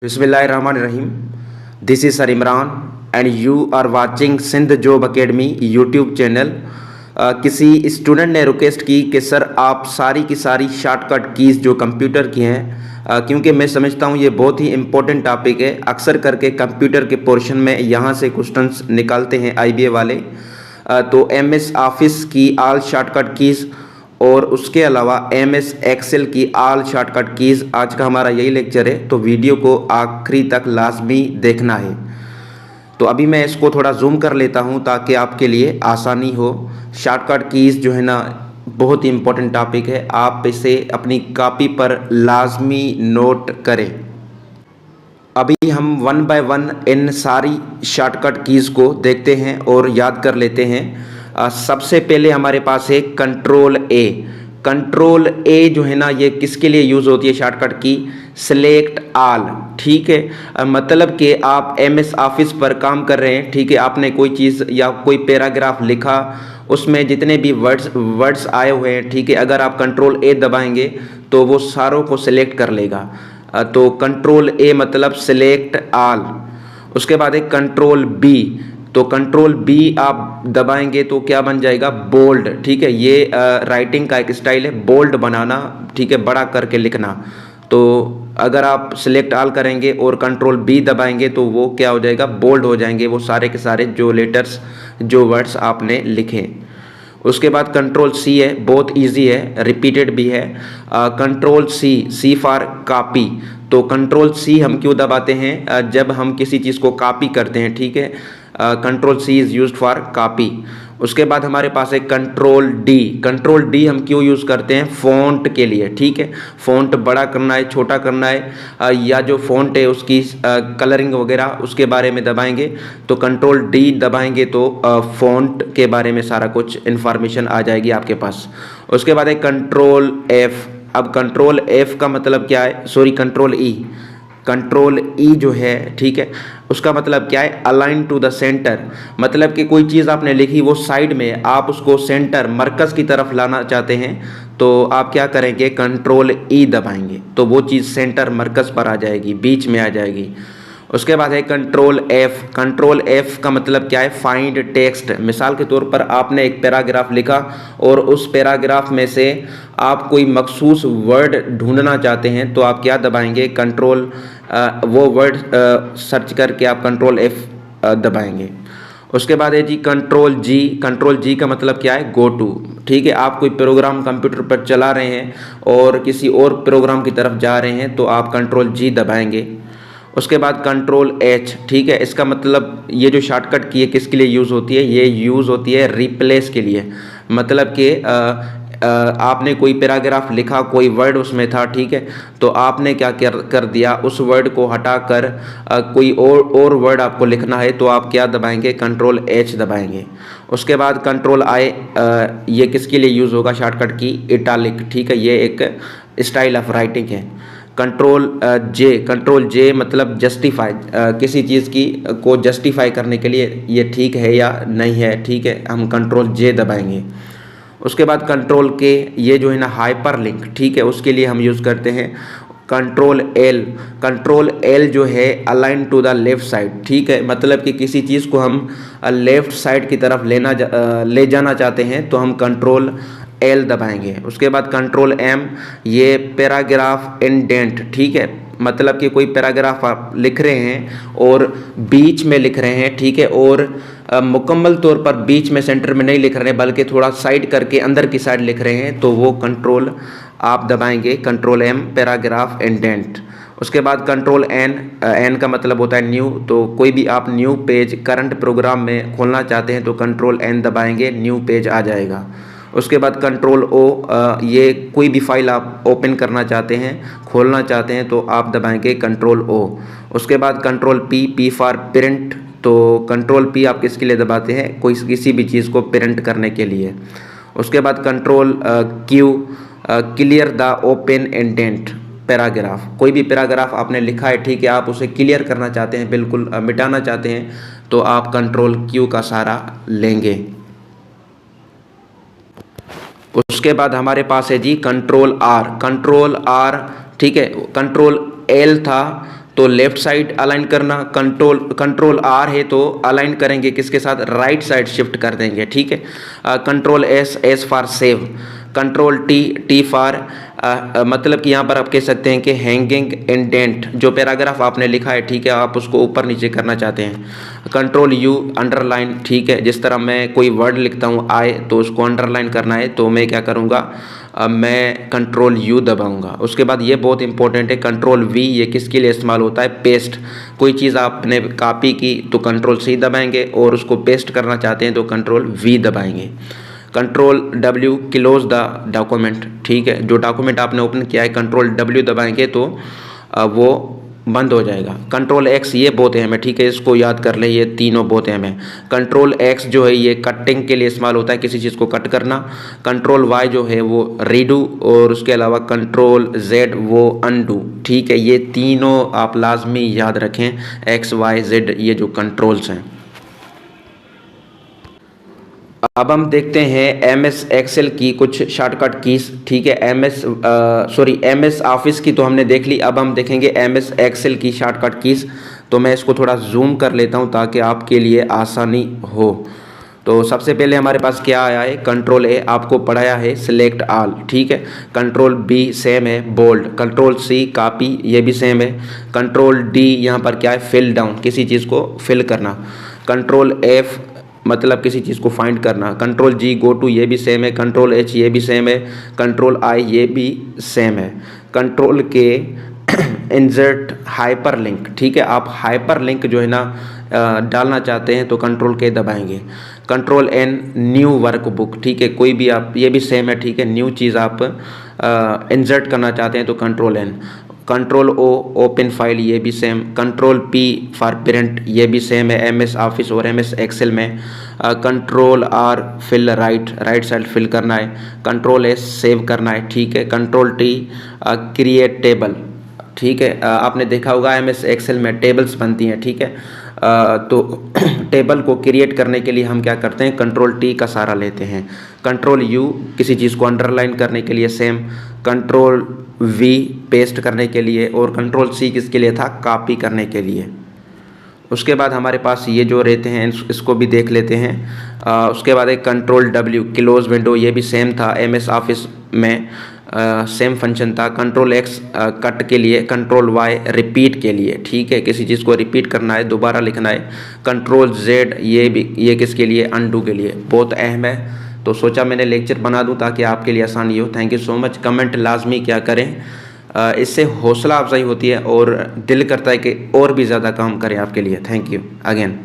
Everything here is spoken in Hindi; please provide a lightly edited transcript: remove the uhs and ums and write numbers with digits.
बिस्मिल्लाहिर्रहमानिर्रहीम। This is sir Imran and you are watching Sindh job academy YouTube channel. किसी स्टूडेंट ने रिक्वेस्ट की कि सर आप सारी की सारी शॉर्टकट कीज़ जो कंप्यूटर की हैं, क्योंकि मैं समझता हूँ ये बहुत ही इम्पोर्टेंट टॉपिक है। अक्सर करके कंप्यूटर के पोर्शन में यहाँ से क्वेश्चंस निकालते हैं आईबीए वाले। तो एमएस ऑफिस की ऑल शॉर्टकट कीज़ और उसके अलावा एमएस एक्सेल की ऑल शॉर्टकट कीज़, आज का हमारा यही लेक्चर है। तो वीडियो को आखिरी तक लाजमी देखना है। तो अभी मैं इसको थोड़ा जूम कर लेता हूं ताकि आपके लिए आसानी हो। शॉर्टकट कीज़ जो है ना, बहुत ही इम्पोर्टेंट टॉपिक है, आप इसे अपनी कॉपी पर लाजमी नोट करें। अभी हम वन बाय वन इन सारी शॉर्टकट कीज़ को देखते हैं और याद कर लेते हैं। सबसे पहले हमारे पास है कंट्रोल ए। कंट्रोल ए जो है ना, ये किसके लिए यूज़ होती है शॉर्टकट की? Select all. ठीक है, मतलब कि आप एमएस ऑफिस पर काम कर रहे हैं, ठीक है, आपने कोई चीज़ या कोई पैराग्राफ लिखा, उसमें जितने भी वर्ड्स आए हुए हैं, ठीक है, अगर आप कंट्रोल ए दबाएंगे तो वो सारों को सिलेक्ट कर लेगा। तो कंट्रोल ए मतलब सिलेक्ट ऑल। उसके बाद एक कंट्रोल बी। तो कंट्रोल बी आप दबाएंगे तो क्या बन जाएगा? बोल्ड। ठीक है, ये राइटिंग का एक स्टाइल है, बोल्ड बनाना, ठीक है, बड़ा करके लिखना। तो अगर आप सिलेक्ट ऑल करेंगे और कंट्रोल बी दबाएंगे तो वो क्या हो जाएगा? बोल्ड हो जाएंगे वो सारे के सारे जो लेटर्स, जो वर्ड्स आपने लिखे। उसके बाद कंट्रोल सी है, बहुत इजी है, रिपीटेड भी है। Control C, C for copy. तो कंट्रोल सी हम क्यों दबाते हैं? जब हम किसी चीज़ को कॉपी करते हैं, ठीक है, control C is used for copy. उसके बाद हमारे पास है कंट्रोल डी। कंट्रोल डी हम क्यों यूज़ करते हैं? फ़ॉन्ट के लिए। ठीक है, फ़ॉन्ट बड़ा करना है, छोटा करना है, या जो फ़ॉन्ट है उसकी कलरिंग वगैरह उसके बारे में दबाएंगे। तो कंट्रोल डी दबाएंगे तो फ़ॉन्ट के बारे में सारा कुछ इन्फॉर्मेशन आ जाएगी आपके पास। उसके बाद है कंट्रोल एफ़। अब कंट्रोल एफ़ का मतलब क्या है? Sorry, control E. Control E जो है, ठीक है, उसका मतलब क्या है? Align to the centre. मतलब कि कोई चीज़ आपने लिखी, वो साइड में, आप उसको सेंटर, मरकज़ की तरफ लाना चाहते हैं, तो आप क्या करेंगे? कंट्रोल ई दबाएंगे तो वो चीज़ सेंटर, मरकज़ पर आ जाएगी, बीच में आ जाएगी। उसके बाद है कंट्रोल एफ़। कंट्रोल एफ़ का मतलब क्या है? Find text. मिसाल के तौर पर आपने एक पैराग्राफ लिखा और उस पैराग्राफ में से आप कोई मखसूस वर्ड ढूंढना चाहते हैं, तो आप क्या दबाएंगे? कंट्रोल, वो वर्ड सर्च करके आप कंट्रोल एफ़ दबाएंगे। उसके बाद है जी कंट्रोल जी। कंट्रोल जी का मतलब क्या है? Go to. ठीक है, आप कोई प्रोग्राम कंप्यूटर पर चला रहे हैं और किसी और प्रोग्राम की तरफ जा रहे हैं, तो आप कंट्रोल जी दबाएंगे। उसके बाद कंट्रोल एच। ठीक है, इसका मतलब ये जो शॉर्टकट की है किसके लिए यूज़ होती है? ये यूज़ होती है रिप्लेस के लिए। मतलब कि आपने कोई पैराग्राफ लिखा, कोई वर्ड उसमें था, ठीक है, तो आपने क्या कर दिया? उस वर्ड को हटाकर कोई और वर्ड आपको लिखना है, तो आप क्या दबाएंगे? कंट्रोल एच दबाएंगे। उसके बाद कंट्रोल आई, ये किसके लिए यूज़ होगा शॉर्टकट की? इटालिक। ठीक है, ये एक स्टाइल ऑफ राइटिंग है। कंट्रोल जे। कंट्रोल जे मतलब जस्टिफाई, किसी चीज़ की को जस्टिफाई करने के लिए ये ठीक है या नहीं है, ठीक है, हम कंट्रोल जे दबाएंगे। उसके बाद कंट्रोल के, ये जो है ना हाइपर लिंक, ठीक है, उसके लिए हम यूज़ करते हैं। Control L. कंट्रोल एल जो है align to the left side. ठीक है, मतलब कि किसी चीज़ को हम लेफ़्ट साइड की तरफ ले जाना चाहते हैं, तो हम कंट्रोल एल दबाएंगे। उसके बाद कंट्रोल एम, ये पैराग्राफ इंडेंट। ठीक है, मतलब कि कोई पैराग्राफ आप लिख रहे हैं और बीच में लिख रहे हैं, ठीक है, और मुकम्मल तौर पर बीच में, सेंटर में नहीं लिख रहे हैं, बल्कि थोड़ा साइड करके अंदर की साइड लिख रहे हैं, तो वो कंट्रोल आप दबाएंगे, कंट्रोल एम, पैराग्राफ इंडेंट। उसके बाद कंट्रोल एन। एन का मतलब होता है न्यू। तो कोई भी आप न्यू पेज करंट प्रोग्राम में खोलना चाहते हैं, तो कंट्रोल एन दबाएंगे, न्यू पेज आ जाएगा। उसके बाद कंट्रोल ओ, ये कोई भी फाइल आप ओपन करना चाहते हैं, खोलना चाहते हैं, तो आप दबाएंगे कंट्रोल ओ। उसके बाद control P, P for print. तो कंट्रोल पी आप किसके लिए दबाते हैं? कोई किसी भी चीज़ को प्रिंट करने के लिए। उसके बाद control Q, clear the open indent paragraph. कोई भी पैराग्राफ आपने लिखा है, ठीक है, आप उसे क्लियर करना चाहते हैं, बिल्कुल मिटाना चाहते हैं, तो आप कंट्रोल क्यू का सहारा लेंगे। उसके बाद हमारे पास है जी कंट्रोल आर। कंट्रोल आर, ठीक है, कंट्रोल एल था, तो लेफ्ट साइड अलाइन करना, कंट्रोल आर है तो अलाइन करेंगे किसके साथ, राइट साइड शिफ्ट कर देंगे, ठीक है। Control S for save, control T for मतलब कि यहाँ पर आप कह सकते हैं कि हैंगिंग इंडेंट, जो पैराग्राफ आपने लिखा है, ठीक है, आप उसको ऊपर नीचे करना चाहते हैं। कंट्रोल यू अंडरलाइन, ठीक है, जिस तरह मैं कोई वर्ड लिखता हूँ आए तो उसको अंडरलाइन करना है तो मैं क्या करूँगा, मैं कंट्रोल यू दबाऊंगा। उसके बाद ये बहुत इंपॉर्टेंट है कंट्रोल वी, ये किसके लिए इस्तेमाल होता है, पेस्ट। कोई चीज़ आपने कॉपी की तो कंट्रोल सी दबाएंगे और उसको पेस्ट करना चाहते हैं तो कंट्रोल वी दबाएंगे। Control W close the document, ठीक है, जो डॉक्यूमेंट आपने ओपन किया है कंट्रोल डब्ल्यू दबाएंगे तो वो बंद हो जाएगा। कंट्रोल एक्स ये बहुत अहम है, ठीक है, इसको याद कर लें, ये तीनों बहुत अहम है। कंट्रोल एक्स जो है ये कटिंग के लिए इस्तेमाल होता है, किसी चीज़ को कट करना। कंट्रोल वाई जो है वो रीडू, और उसके अलावा कंट्रोल जेड वो अनडू, ठीक है। ये तीनों आप लाजमी याद रखें, एक्स वाई जेड ये जो कंट्रोल्स हैं। अब हम देखते हैं एमएस एक्सेल की कुछ शॉर्टकट कीज, ठीक है। एमएस ऑफिस की तो हमने देख ली, अब हम देखेंगे एमएस एक्सेल की शॉर्टकट कीज। तो मैं इसको थोड़ा जूम कर लेता हूं ताकि आपके लिए आसानी हो। तो सबसे पहले हमारे पास क्या आया है, कंट्रोल ए आपको पढ़ाया है सिलेक्ट ऑल, ठीक है। कंट्रोल बी सेम है बोल्ड, कंट्रोल सी कॉपी ये भी सेम है। कंट्रोल डी यहाँ पर क्या है, फिल डाउन, किसी चीज़ को फिल करना। कंट्रोल एफ मतलब किसी चीज़ को फाइंड करना। कंट्रोल जी गो टू ये भी सेम है। कंट्रोल एच ये भी सेम है। कंट्रोल आई ये भी सेम है। कंट्रोल के इंसर्ट हाइपर लिंक, ठीक है, आप हाइपर लिंक जो है ना डालना चाहते हैं तो कंट्रोल के दबाएंगे। कंट्रोल एन न्यू वर्कबुक, ठीक है, कोई भी आप ये भी सेम है, ठीक है, न्यू चीज़ आप इंसर्ट करना चाहते हैं तो control N. Control O open file ये भी same. Control P for print ये भी सेम है एमएस ऑफिस और एमएस एक्सेल में। Control R fill right side fill करना है। कंट्रोल एस सेव करना है, ठीक है। कंट्रोल टी क्रिएट टेबल, ठीक है, आपने देखा होगा एमएस एक्सेल में टेबल्स बनती हैं, ठीक है। तो टेबल को क्रिएट करने के लिए हम क्या करते हैं, कंट्रोल टी का सहारा लेते हैं। कंट्रोल यू किसी चीज़ को अंडरलाइन करने के लिए सेम। कंट्रोल वी पेस्ट करने के लिए, और कंट्रोल सी किसके लिए था, कॉपी करने के लिए। उसके बाद हमारे पास ये जो रहते हैं इसको भी देख लेते हैं। उसके बाद एक कंट्रोल डब्ल्यू क्लोज विंडो ये भी सेम था एमएस ऑफिस में, सेम फंक्शन था। कंट्रोल एक्स कट के लिए, कंट्रोल वाई रिपीट के लिए, ठीक है, किसी चीज़ को रिपीट करना है, दोबारा लिखना है। कंट्रोल जेड ये किसके लिए, अनडू के लिए, बहुत अहम है। तो सोचा मैंने लेक्चर बना दूं ताकि आपके लिए आसानी हो। Thank you so much. Comment लाजमी क्या करें, इससे हौसला अफजाई होती है और दिल करता है कि और भी ज़्यादा काम करें आपके लिए। Thank you again.